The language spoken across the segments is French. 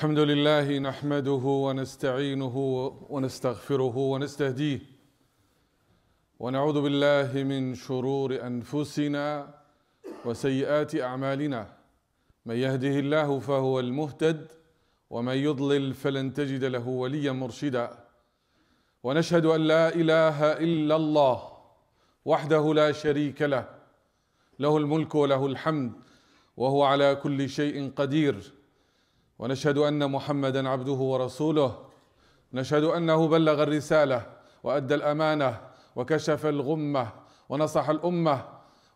الحمد لله نحمده ونستعينه ونستغفره ونستهديه ونعوذ بالله من شرور أنفسنا وسيئات أعمالنا من يهده الله فهو المهتد ومن يضلل فلن تجد له وليا مرشدا ونشهد أن لا إله إلا الله وحده لا شريك له له الملك وله الحمد وهو على كل شيء قدير ونشهد أن محمدًا عبده ورسوله نشهد أنه بلغ الرسالة وأدى الأمانة وكشف الغمة ونصح الأمة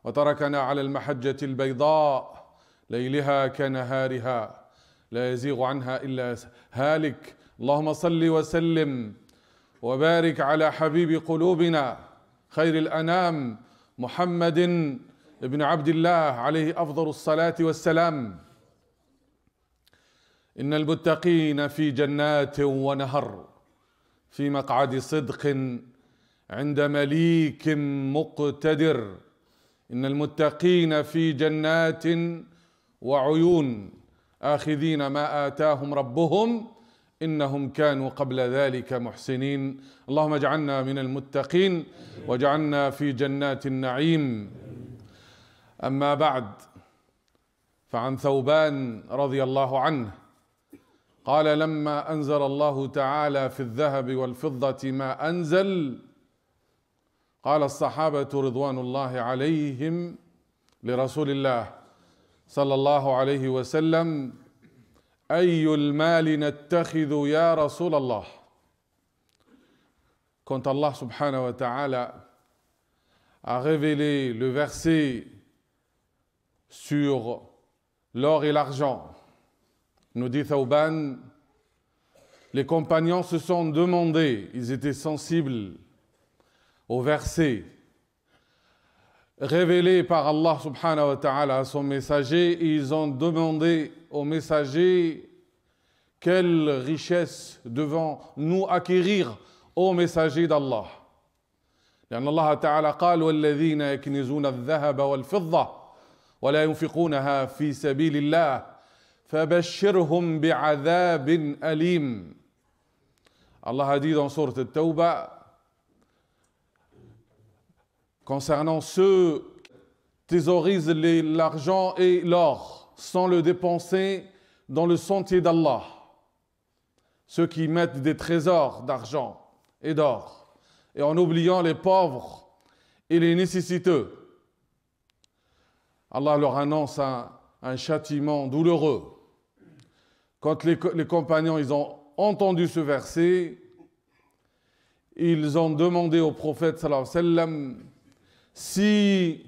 وتركنا على المحجة البيضاء ليلها كنهارها لا يزيغ عنها إلا هالك. اللهم صل وسلم وبارك على حبيب قلوبنا خير الأنام محمد بن عبد الله عليه أفضل الصلاة والسلام. إن المتقين في جنات ونهر في مقعد صدق عند مليك مقتدر. إن المتقين في جنات وعيون آخذين ما آتاهم ربهم إنهم كانوا قبل ذلك محسنين. اللهم اجعلنا من المتقين واجعلنا في جنات النعيم. أما بعد، فعن ثوبان رضي الله عنه قال: لما أنزل الله تعالى في الذهب والفضة ما أنزل، قال الصحابة رضوان الله عليهم لرسول الله صلى الله عليه وسلم: أي المال نتخذ يا رسول الله. Quand Allah subhanahu wa ta'ala a révélé le verset sur l'or et l'argent, nous dit Thawban, les compagnons se sont demandé, ils étaient sensibles au verset révélé par Allah subhanahu wa ta'ala à son messager, et ils ont demandé au messager: quelle richesse devons-nous acquérir au messager d'Allah? لأن الله تعالى قال: والذين يكنزون الذهب والفضة ولا ينفقونها في سبيل الله فبشرهم بعذاب أليم. Allah a dit dans sourate At-Tawbah concernant ceux qui thésaurisent l'argent et l'or sans le dépenser dans le sentier d'Allah, ceux qui mettent des trésors d'argent et d'or et en oubliant les pauvres et les nécessiteux, Allah leur annonce un châtiment douloureux. Quand les compagnons ils ont entendu ce verset, ils ont demandé au prophète sallallahu alayhi wa sallam si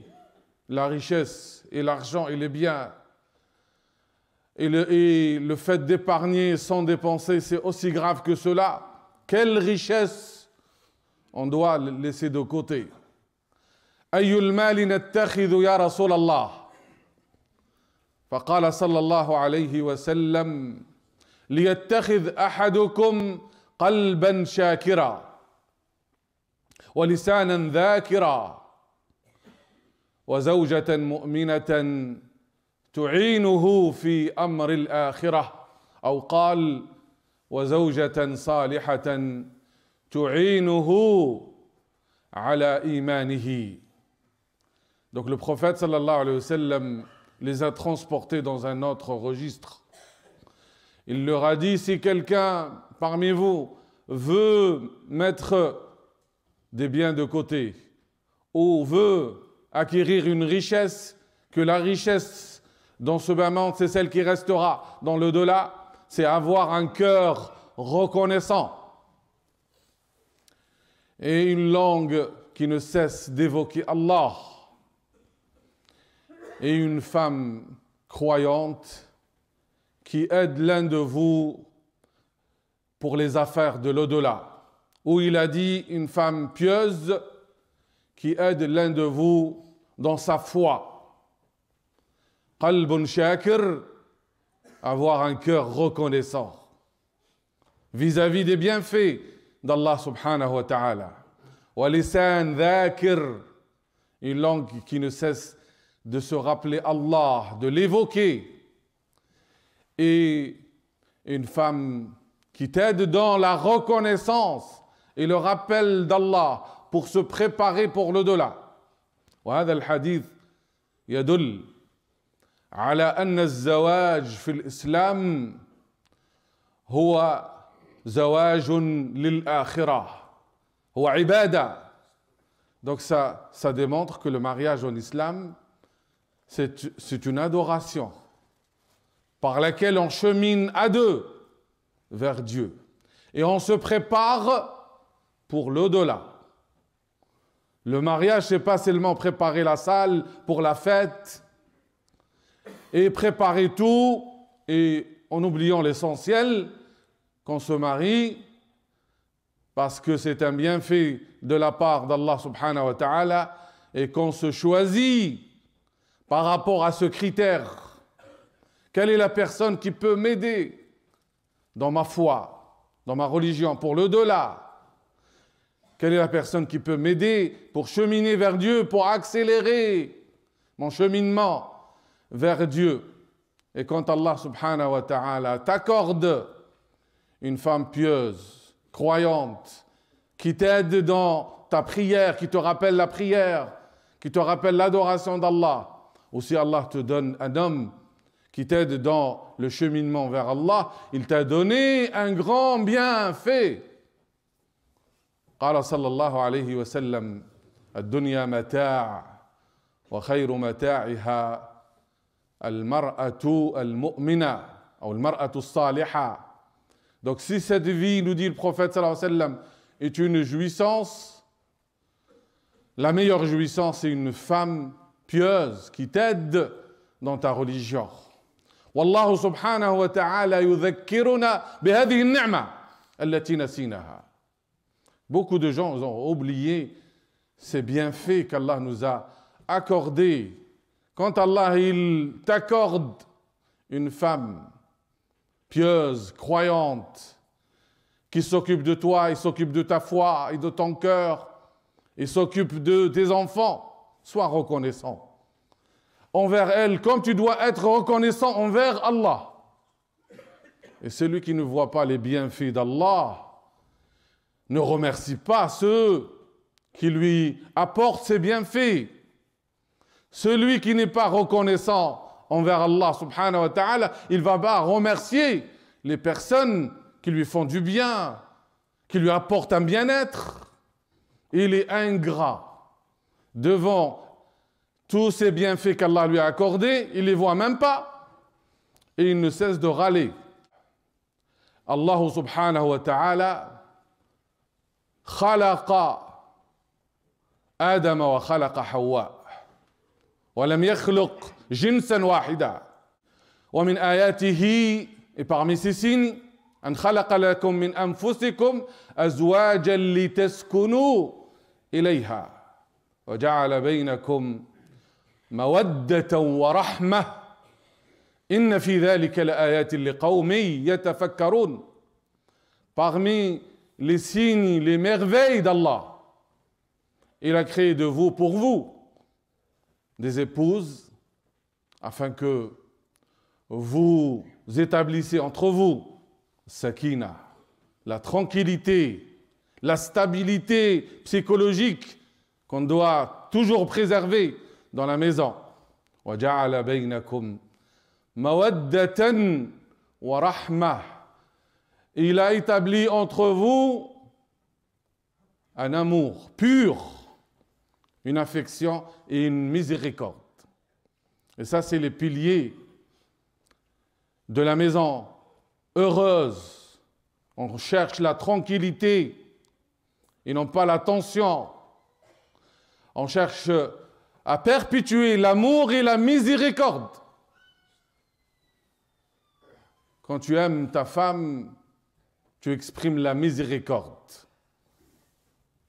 la richesse et l'argent et les biens et le fait d'épargner sans dépenser, c'est aussi grave que cela, quelle richesse on doit laisser de côté. Ayyul mali nattakhidhu ya Rasul Allah. فقال صلى الله عليه وسلم: ليتخذ أحدكم قلبا شاكرا ولسانا ذاكرا وزوجة مؤمنة تعينه في أمر الآخرة، أو قال: وزوجة صالحة تعينه على إيمانه. Donc le prophète sallallahu alayhi wa sallam les a transportés dans un autre registre. Il leur a dit: si quelqu'un parmi vous veut mettre des biens de côté ou veut acquérir une richesse, que la richesse dans ce bas monde, c'est celle qui restera dans le delà, c'est avoir un cœur reconnaissant et une langue qui ne cesse d'évoquer Allah, et une femme croyante qui aide l'un de vous pour les affaires de l'au-delà. Ou il a dit une femme pieuse qui aide l'un de vous dans sa foi. Qalbun shakir, avoir un cœur reconnaissant vis-à-vis des bienfaits d'Allah subhanahu wa ta'ala. Wa lisan dhakir, une langue qui ne cesse de se rappeler Allah, de l'évoquer, et une femme qui t'aide dans la reconnaissance et le rappel d'Allah pour se préparer pour l'au-delà. وهذا الحديث يدل على أن الزواج في الإسلام هو زواج للآخرة هو عبادة. Donc ça démontre que le mariage en islam, c'est une adoration par laquelle on chemine à deux vers Dieu. Et on se prépare pour l'au-delà. Le mariage, ce n'est pas seulement préparer la salle pour la fête et préparer tout et en oubliant l'essentiel, qu'on se marie parce que c'est un bienfait de la part d'Allah subhanahu wa ta'ala et qu'on se choisit par rapport à ce critère. Quelle est la personne qui peut m'aider dans ma foi, dans ma religion, pour l'au-delà? Quelle est la personne qui peut m'aider pour cheminer vers Dieu, pour accélérer mon cheminement vers Dieu? Et quand Allah subhanahu wa ta'ala t'accorde une femme pieuse, croyante, qui t'aide dans ta prière, qui te rappelle la prière, qui te rappelle l'adoration d'Allah, ou si Allah te donne un homme qui t'aide dans le cheminement vers Allah, il t'a donné un grand bienfait. قال صلى الله عليه وسلم الدنيا متاع وخير متاعها المرأة المؤمنة أو المرأة الصالحة. Donc si cette vie, nous dit le prophète sallallahu alayhi wa sallam, est une jouissance, la meilleure jouissance c'est une femme pieuse qui t'aide dans ta religion. والله سبحانه وتعالى يذكرنا بهذه النعمة التي نسيناها. Beaucoup de gens ont oublié ces bienfaits qu'Allah nous a accordés. Quand Allah il t'accorde une femme pieuse, croyante, qui s'occupe de toi, il s'occupe de ta foi et de ton cœur, il s'occupe de tes enfants, sois reconnaissant envers elle, comme tu dois être reconnaissant envers Allah. Et celui qui ne voit pas les bienfaits d'Allah ne remercie pas ceux qui lui apportent ses bienfaits. Celui qui n'est pas reconnaissant envers Allah subhanahu wa ta'ala, il va pas remercier les personnes qui lui font du bien, qui lui apportent un bien-être. Il est ingrat devant tous ces bienfaits qu'Allah lui a accordés, il ne les voit même pas et il ne cesse de râler. Allah subhanahu wa ta'ala خلق آدم وخلق حواء ولم يخلق جنسا واحدا ومن آياته et parmi ces signes أن خلق لكم من أنفسكم أزواجا لتسكنوا إليها وجعل بينكم مودة ورحمة إن في ذلك لآيات لقوم يتفكرون. Parmi les signes, les merveilles d'Allah, il a créé de vous, pour vous, des épouses, afin que vous établissez entre vous sakina, la tranquillité, la stabilité psychologique qu'on doit toujours préserver dans la maison. وَجَعَلَ بَيْنَكُمْ مَوَدَّةً وَرَحْمَةً. Il a établi entre vous un amour pur, une affection et une miséricorde. Et ça, c'est les piliers de la maison heureuse. On cherche la tranquillité et non pas la tension. On cherche à perpétuer l'amour et la miséricorde. Quand tu aimes ta femme, tu exprimes la miséricorde.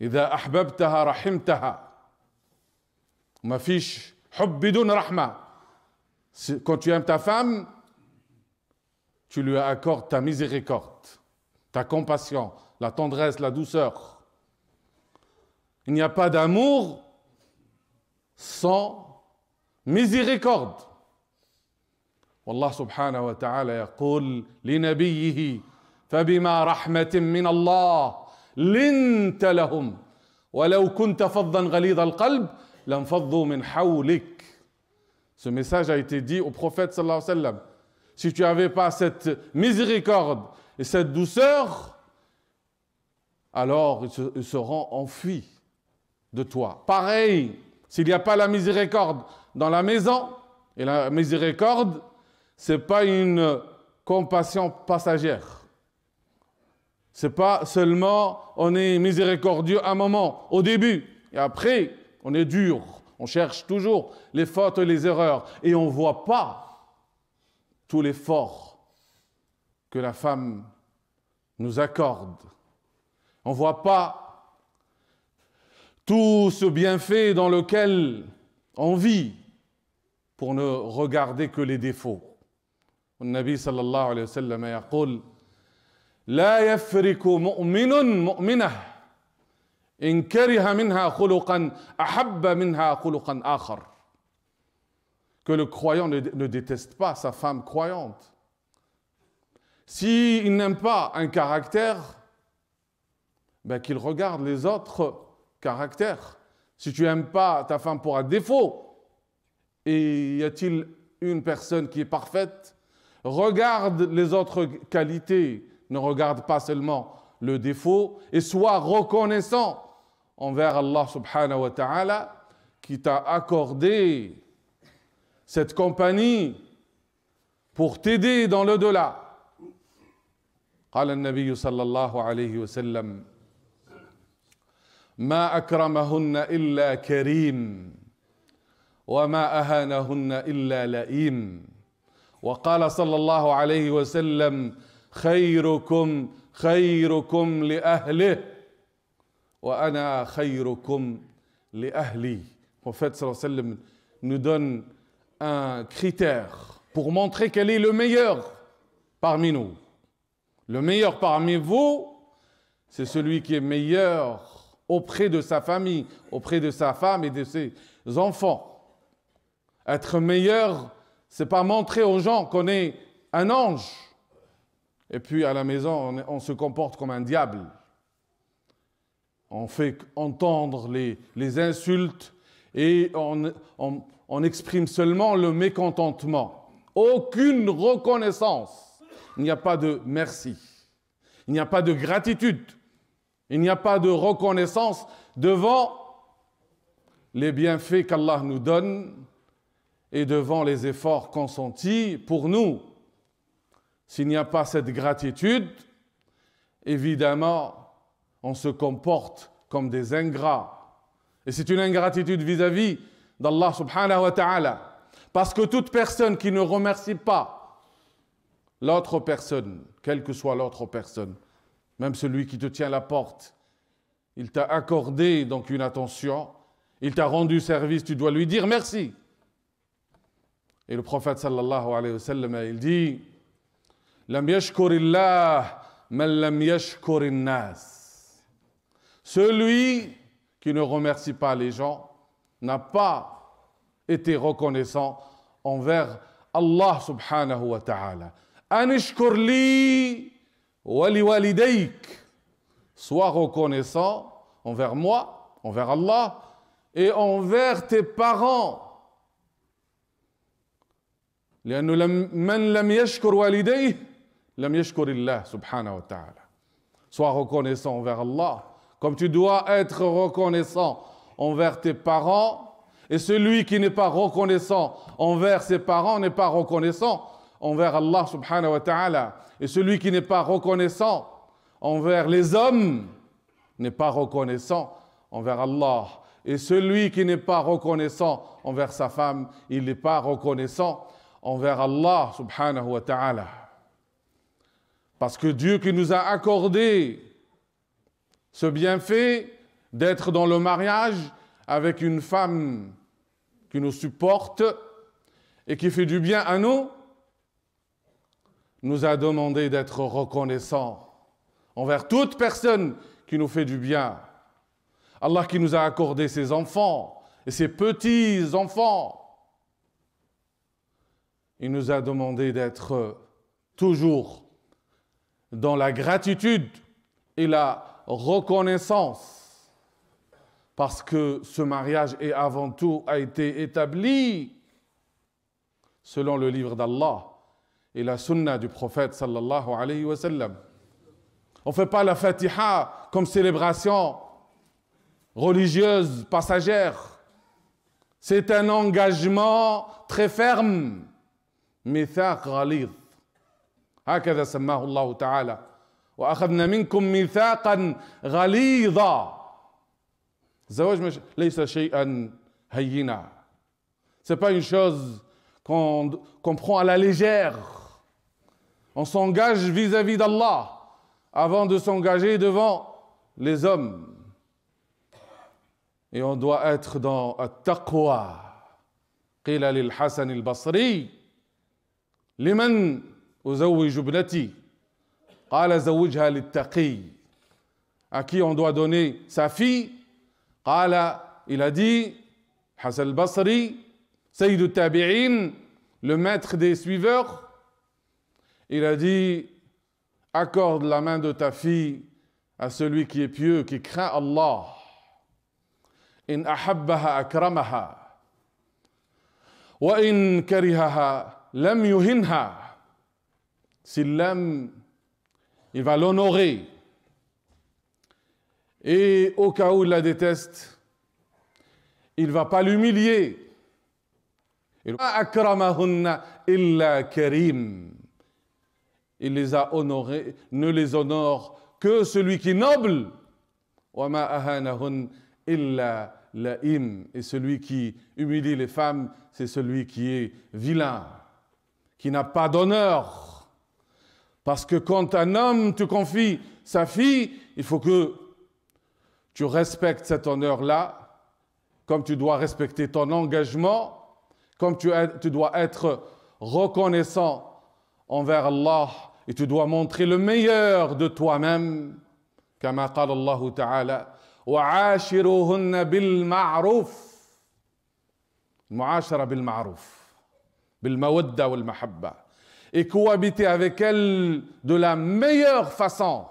إذا أحببتها رحمتها. ما فيش حب بدون رحمة. Quand tu aimes ta femme, tu lui accordes ta miséricorde, ta compassion, la tendresse, la douceur. Il n'y a pas d'amour sans miséricorde. والله سبحانه وتعالى يقول لنبيه فبما رحمة من الله لنت لهم ولو كنت فظا غليظ القلب لانفضوا من حولك. Ce message a été dit au prophète sallallahu alayhi wa sallam. Si tu n'avais pas cette miséricorde et cette douceur, alors ils seront enfuis de toi. Pareil, s'il n'y a pas la miséricorde dans la maison, et la miséricorde, ce n'est pas une compassion passagère. Ce n'est pas seulement on est miséricordieux un moment, au début, et après on est dur. On cherche toujours les fautes et les erreurs, et on ne voit pas tout l'effort que la femme nous accorde. On ne voit pas tout ce bienfait dans lequel on vit pour ne regarder que les défauts. Le Nabi sallallahu alayhi wa sallam يقول لا يفرق مؤمن مؤمنة إن كره منها خلقا أحب منها خلقا آخر. Que le croyant ne déteste pas sa femme croyante. S'il n'aime pas un caractère, ben qu'il regarde les autres caractères. Si tu n'aimes pas ta femme pour un défaut, et y a-t-il une personne qui est parfaite, regarde les autres qualités, ne regarde pas seulement le défaut, et sois reconnaissant envers Allah subhanahu wa ta'ala qui t'a accordé cette compagnie pour t'aider dans l'au-delà. قال النبي صلى الله عليه وسلم ما أكرمهن إلا كريم وما أهانهن إلا لئيم وقال صلى الله عليه وسلم خيركم خيركم لأهله وأنا خيركم لأهلي. Le prophète صلى الله عليه وسلم nous donne un critère pour montrer quel est le meilleur parmi nous. Le meilleur parmi vous, c'est celui qui est meilleur auprès de sa famille, auprès de sa femme et de ses enfants. Être meilleur, c'est pas montrer aux gens qu'on est un ange. Et puis à la maison, on se comporte comme un diable. On fait entendre les insultes et on exprime seulement le mécontentement. Aucune reconnaissance. Il n'y a pas de merci. Il n'y a pas de gratitude. Il n'y a pas de reconnaissance devant les bienfaits qu'Allah nous donne et devant les efforts consentis pour nous. S'il n'y a pas cette gratitude, évidemment, on se comporte comme des ingrats. Et c'est une ingratitude vis-à-vis d'Allah subhanahu wa ta'ala. Parce que toute personne qui ne remercie pas l'autre personne, quelle que soit l'autre personne, même celui qui te tient la porte, il t'a accordé donc une attention, il t'a rendu service, tu dois lui dire merci. Et le prophète sallallahu alayhi wa sallam, il dit Lam yashkurillah man lam yashkurin nas. Celui qui ne remercie pas les gens n'a pas été reconnaissant envers Allah subhanahu wa ta'ala. Anishkur li wa li walidayk. Sois reconnaissant envers moi, envers Allah et envers tes parents. لأنه من لم يشكر والديه لم يشكر الله سبحانه وتعالى. Sois reconnaissant envers Allah, comme tu dois être reconnaissant envers tes parents. Et celui qui n'est pas reconnaissant envers ses parents n'est pas reconnaissant envers Allah subhanahu wa ta'ala. Et celui qui n'est pas reconnaissant envers les hommes n'est pas reconnaissant envers Allah. Et celui qui n'est pas reconnaissant envers sa femme, il n'est pas reconnaissant envers Allah subhanahu wa ta'ala. Parce que Dieu qui nous a accordé ce bienfait d'être dans le mariage avec une femme qui nous supporte et qui fait du bien à nous, nous a demandé d'être reconnaissants envers toute personne qui nous fait du bien. Allah qui nous a accordé ses enfants et ses petits-enfants. il nous a demandé d'être toujours dans la gratitude et la reconnaissance, parce que ce mariage est avant tout a été établi selon le livre d'Allah et la sunna du prophète sallallahu alayhi wa sallam. On ne fait pas la Fatiha comme célébration religieuse passagère. C'est un engagement très ferme. ميثاق غليظ هكذا سماه الله تعالى وأخذنا منكم ميثاقا غليظا. الزواج ليس شيئا هينا. C'est pas une chose qu'on prend à la légère. On s'engage vis-à-vis d'Allah avant de s'engager devant les hommes. Et on doit être dans التقوى. قيل للحسن البصري لمن أزوج ابنتي قال زوجها للتقي. À qui on doit donner sa fille? قال, il a dit, Hassan al-Basri, Sayyid al-Tabi'in, le maître des suiveurs, il a dit, accorde la main de ta fille à celui qui est pieux, qui craint Allah. In ahabbaha akramaha wa in karihaha lam yuhinha. S'il l'aime, il va l'honorer. Et au cas où il la déteste, il ne va pas l'humilier. Akramahunna illa karim. Il les a honorés, ne les honore que celui qui est noble. Wa ma ahanahun illa laim. Et celui qui humilie les femmes, c'est celui qui est vilain, qui n'a pas d'honneur. Parce que quand un homme te confie sa fille, il faut que tu respectes cet honneur-là, comme tu dois respecter ton engagement, comme tu dois être reconnaissant envers Allah, et tu dois montrer le meilleur de toi-même. كما قال الله تعالى وعاشروهن بالمعروف. المعاشرة بالمعروف بالمودة والمحبة. Et cohabiter avec elle de la meilleure façon.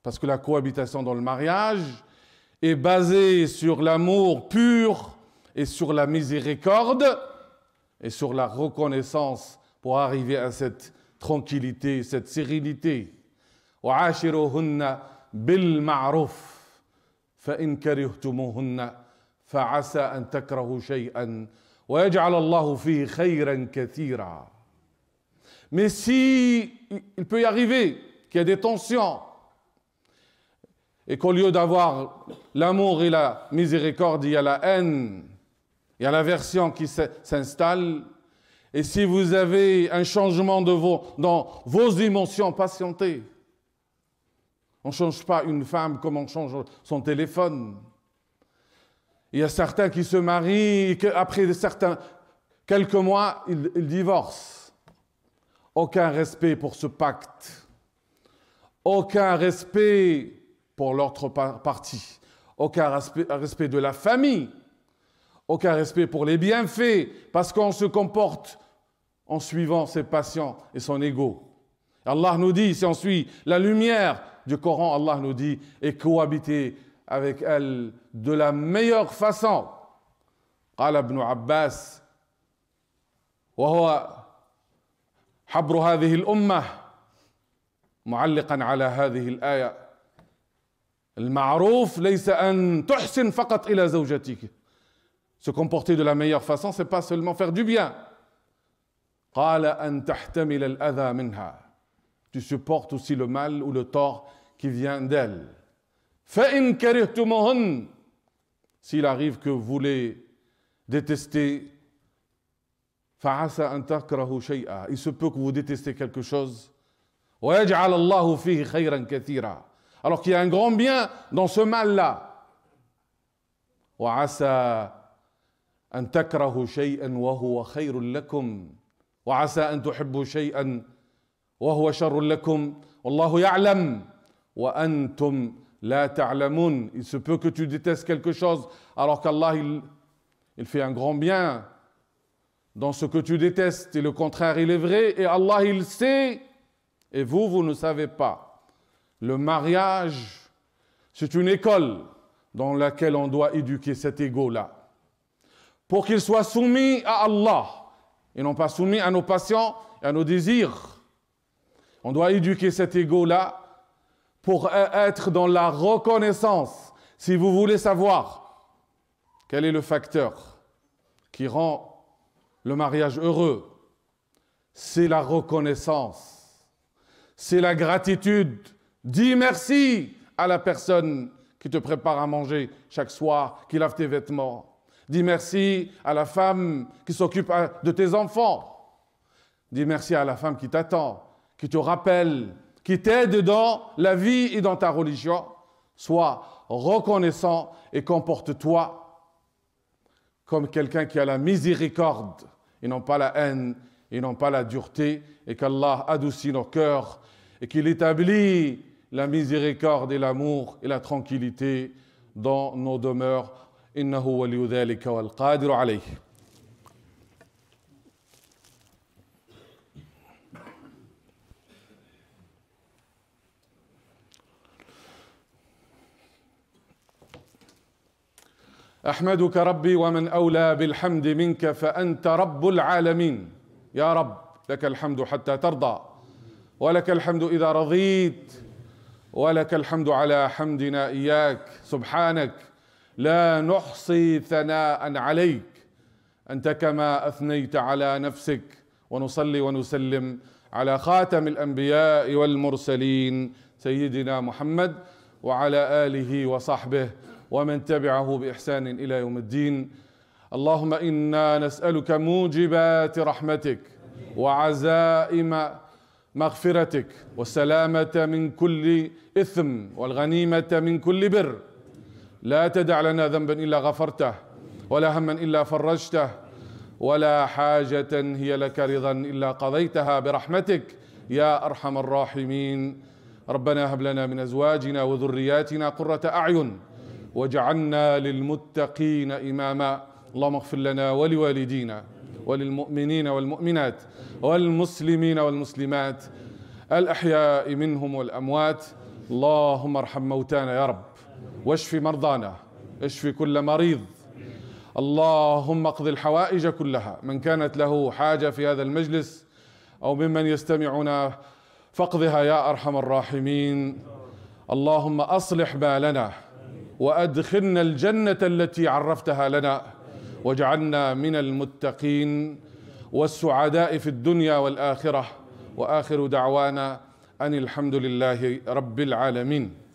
Parce que la cohabitation dans le mariage est basée sur l'amour pur et sur la miséricorde et sur la reconnaissance pour arriver à cette tranquillité, cette sérénité. وعاشروهن بالمعروف فإن كرهتموهن فعسى أن تكرهوا شيئا ويجعل الله فيه خيرا كثيرا. Mais si il peut y arriver qu'il y a des tensions et qu'au lieu d'avoir l'amour et la miséricorde, il y a la haine, il y a l'aversion qui s'installe, et si vous avez un changement dans vos émotions, patientez. On ne change pas une femme comme on change son téléphone. Il y a certains qui se marient et qu'après quelques mois, ils divorcent. Aucun respect pour ce pacte. Aucun respect pour l'autre partie. Aucun respect de la famille. Aucun respect pour les bienfaits. Parce qu'on se comporte en suivant ses passions et son ego. Allah nous dit, si on suit la lumière du Coran, Allah nous dit, et cohabiter avec elle de la meilleure façon. قال ابن عباس وهو حبر هذه الأمة معلقا على هذه الآية المعروف ليس أن تحسن فقط إلى زوجتك. Se comporter de la meilleure façon, c'est pas seulement faire du bien. قال أن تحتمل الأذى منها. Tu supportes aussi le mal ou le tort qui vient d'elle. فَإِنْ كَرِهْتُمُهُنَّ. S'il arrive que vous les détestez, فَعَسَى أَنْ تَكْرَهُوا شَيْئًا. Il se peut que vous détestez quelque chose. وَيَجْعَلَ اللَّهُ فِيهِ خَيْرًا كَثِيرًا. Alors qu'il y a un grand bien dans ce mal-là. وَعَسَى أَنْ تَكْرَهُوا شَيْئًا وَهُوَ خَيْرٌ لَكُمْ وَعَسَى أَنْ تُحِبُّوا شَيْئًا وَهُوَ شَرٌ لَكُمْ وَاللَّهُ يَعْلَمُ وَأَنْتُمْ لَا تَعْلَمُونَ. Il se peut que tu détestes quelque chose alors qu'Allah il fait un grand bien. dans ce que tu détestes et le contraire il est vrai et Allah il sait et vous ne savez pas. Le mariage, c'est une école dans laquelle on doit éduquer cet ego-là pour qu'il soit soumis à Allah et non pas soumis à nos passions et à nos désirs. On doit éduquer cet ego-là pour être dans la reconnaissance. Si vous voulez savoir quel est le facteur qui rend le mariage heureux, c'est la reconnaissance, c'est la gratitude. Dis merci à la personne qui te prépare à manger chaque soir, qui lave tes vêtements. Dis merci à la femme qui s'occupe de tes enfants. Dis merci à la femme qui t'attend, qui te rappelle, qui t'aide dans la vie et dans ta religion. Sois reconnaissant et comporte-toi comme quelqu'un qui a la miséricorde et non pas la haine et non pas la dureté, et qu'Allah adoucit nos cœurs et qu'il établit la miséricorde et l'amour et la tranquillité dans nos demeures. Innahu waliyu dhalika wal qadiru alayh. أحمدك ربي ومن أولى بالحمد منك فأنت رب العالمين. يا رب لك الحمد حتى ترضى ولك الحمد إذا رضيت ولك الحمد على حمدنا إياك. سبحانك لا نحصي ثناء عليك أنت كما أثنيت على نفسك. ونصلي ونسلم على خاتم الأنبياء والمرسلين سيدنا محمد وعلى آله وصحبه ومن تبعه بإحسان إلى يوم الدين. اللهم إنا نسألك موجبات رحمتك وعزائم مغفرتك والسلامة من كل إثم والغنيمة من كل بر. لا تدع لنا ذنبا إلا غفرته ولا هما إلا فرجته ولا حاجة هي لك رضا إلا قضيتها برحمتك يا أرحم الراحمين. ربنا هب لنا من أزواجنا وذرياتنا قرة أعين واجعلنا للمتقين إماما. اللهم اغفر لنا ولوالدينا وللمؤمنين والمؤمنات والمسلمين والمسلمات الأحياء منهم والأموات. اللهم ارحم موتانا يا رب واشف مرضانا اشف كل مريض. اللهم اقض الحوائج كلها من كانت له حاجة في هذا المجلس أو ممن يستمعنا فاقضها يا أرحم الراحمين. اللهم أصلح بالنا وأدخلنا الجنة التي عرفتها لنا واجعلنا من المتقين والسعداء في الدنيا والآخرة. وآخر دعوانا أن الحمد لله رب العالمين.